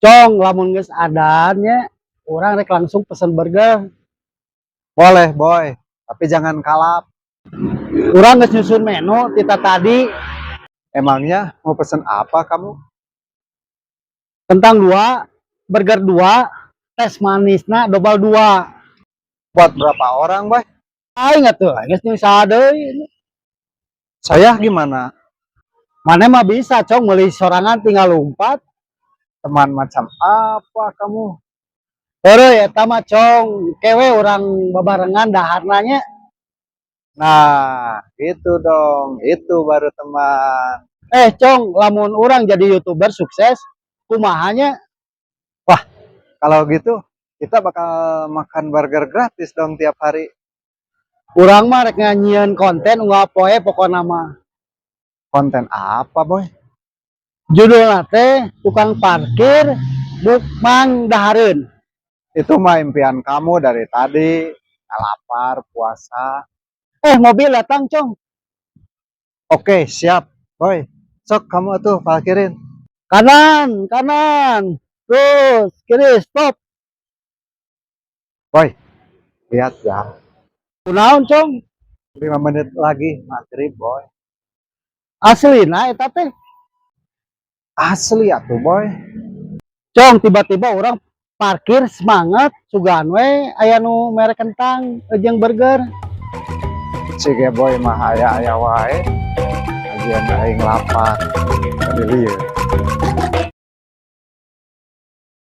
Cong, lamun geus adannya, orang rek langsung pesen burger. Boleh, boy. Tapi jangan kalap. Orang geus nyusun menu tita tadi, Emangnya mau pesen apa kamu? kentang 2, burger 2, tes manisna dobel 2. Buat berapa orang, boy? Aing atuh, geus nyusaha deui. Saya gimana? Mana mah bisa, Cong, meuli sorangan tinggal lompat. Teman macam apa kamu? Heureuy eta mah, Cong, kewe urang babarengan daharna nya. Nah, itu dong. Itu baru teman. Cong, lamun urang jadi YouTuber sukses, kumahanya? Wah, kalau gitu kita bakal makan burger gratis dong tiap hari. Urang mah rek nyanyian konten unggah poe pokona mah. Konten apa, boy? Judulna teh tukang parkir Mang Dahareun. Itu mah impian kamu dari tadi. Lapar, puasa. Mobil datang, Cong. Oke, siap, boy. Sok kamu tuh parkirin. Kanan, kanan. Terus, kiri, stop. Boy, lihat ya. Kunaon, Cong? 5 menit lagi maghrib, boy. Aslina eta teh. Asli atuh, boy. Cong, tiba-tiba orang parkir semangat sugan we aya nu merek kentang jeung burger. Cige boy mah aya wae. Ajian aing lapar. Tadi lieu.